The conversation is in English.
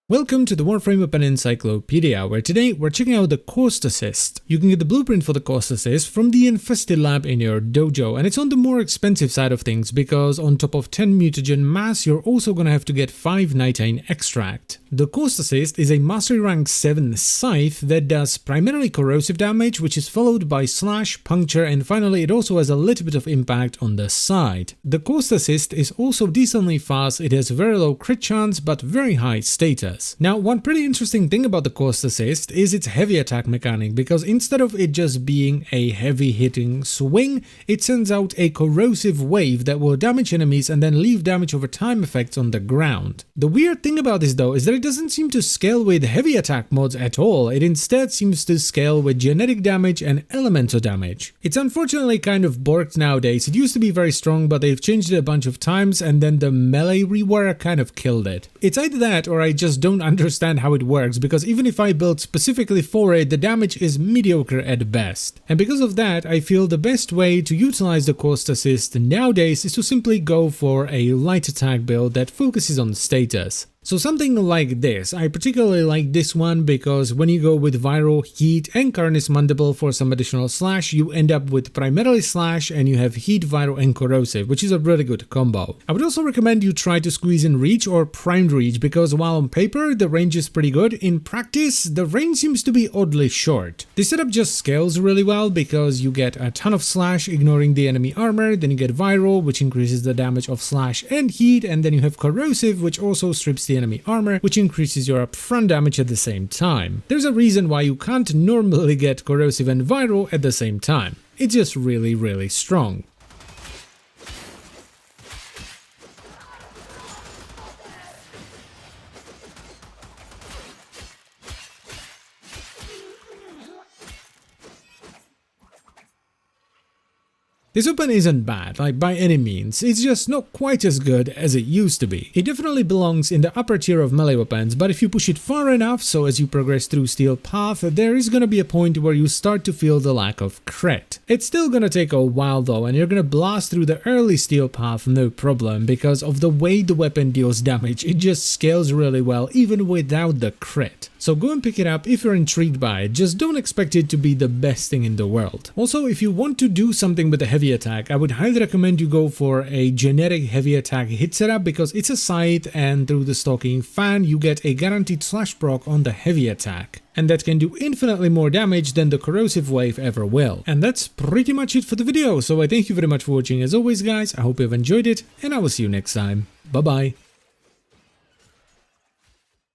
Welcome to the Warframe Open Encyclopedia, where today we're checking out the Caustacyst. You can get the blueprint for the Caustacyst from the infested lab in your dojo, and it's on the more expensive side of things because on top of 10 mutagen mass, you're also gonna have to get 5 nitine extract. The Caustacyst is a Mastery Rank 7 scythe that does primarily corrosive damage, which is followed by slash, puncture, and finally it also has a little bit of impact on the side. The Caustacyst is also decently fast, it has very low crit chance but very high status. Now, one pretty interesting thing about the Caustacyst is its heavy attack mechanic, because instead of it just being a heavy hitting swing, it sends out a corrosive wave that will damage enemies and then leave damage over time effects on the ground. The weird thing about this though is that it doesn't seem to scale with heavy attack mods at all, it instead seems to scale with genetic damage and elemental damage. It's unfortunately kind of borked nowadays. It used to be very strong, but they've changed it a bunch of times and then the melee rework kind of killed it. It's either that or I just don't understand how it works, because even if I build specifically for it, the damage is mediocre at best. And because of that, I feel the best way to utilize the Caustacyst nowadays is to simply go for a light attack build that focuses on status. So something like this. I particularly like this one because when you go with Viral, Heat and Carnis Mandible for some additional slash, you end up with primarily slash and you have Heat, Viral and Corrosive, which is a really good combo. I would also recommend you try to squeeze in Reach or Primed Reach, because while on paper the range is pretty good, in practice the range seems to be oddly short. This setup just scales really well because you get a ton of slash ignoring the enemy armor, then you get Viral, which increases the damage of slash and heat, and then you have Corrosive, which also strips the enemy armor, which increases your upfront damage at the same time. There's a reason why you can't normally get Corrosive and Viral at the same time. It's just really strong. This weapon isn't bad, like by any means, it's just not quite as good as it used to be. It definitely belongs in the upper tier of melee weapons, but if you push it far enough, so as you progress through Steel Path, there is gonna be a point where you start to feel the lack of crit. It's still gonna take a while though, and you're gonna blast through the early Steel Path no problem, because of the way the weapon deals damage, it just scales really well even without the crit. So go and pick it up if you're intrigued by it, just don't expect it to be the best thing in the world. Also, if you want to do something with a heavy attack, I would highly recommend you go for a generic heavy attack hit setup, because it's a scythe and through the Stalking Fan you get a guaranteed slash proc on the heavy attack. And that can do infinitely more damage than the corrosive wave ever will. And that's pretty much it for the video, so I thank you very much for watching as always guys, I hope you've enjoyed it, and I will see you next time. Bye bye.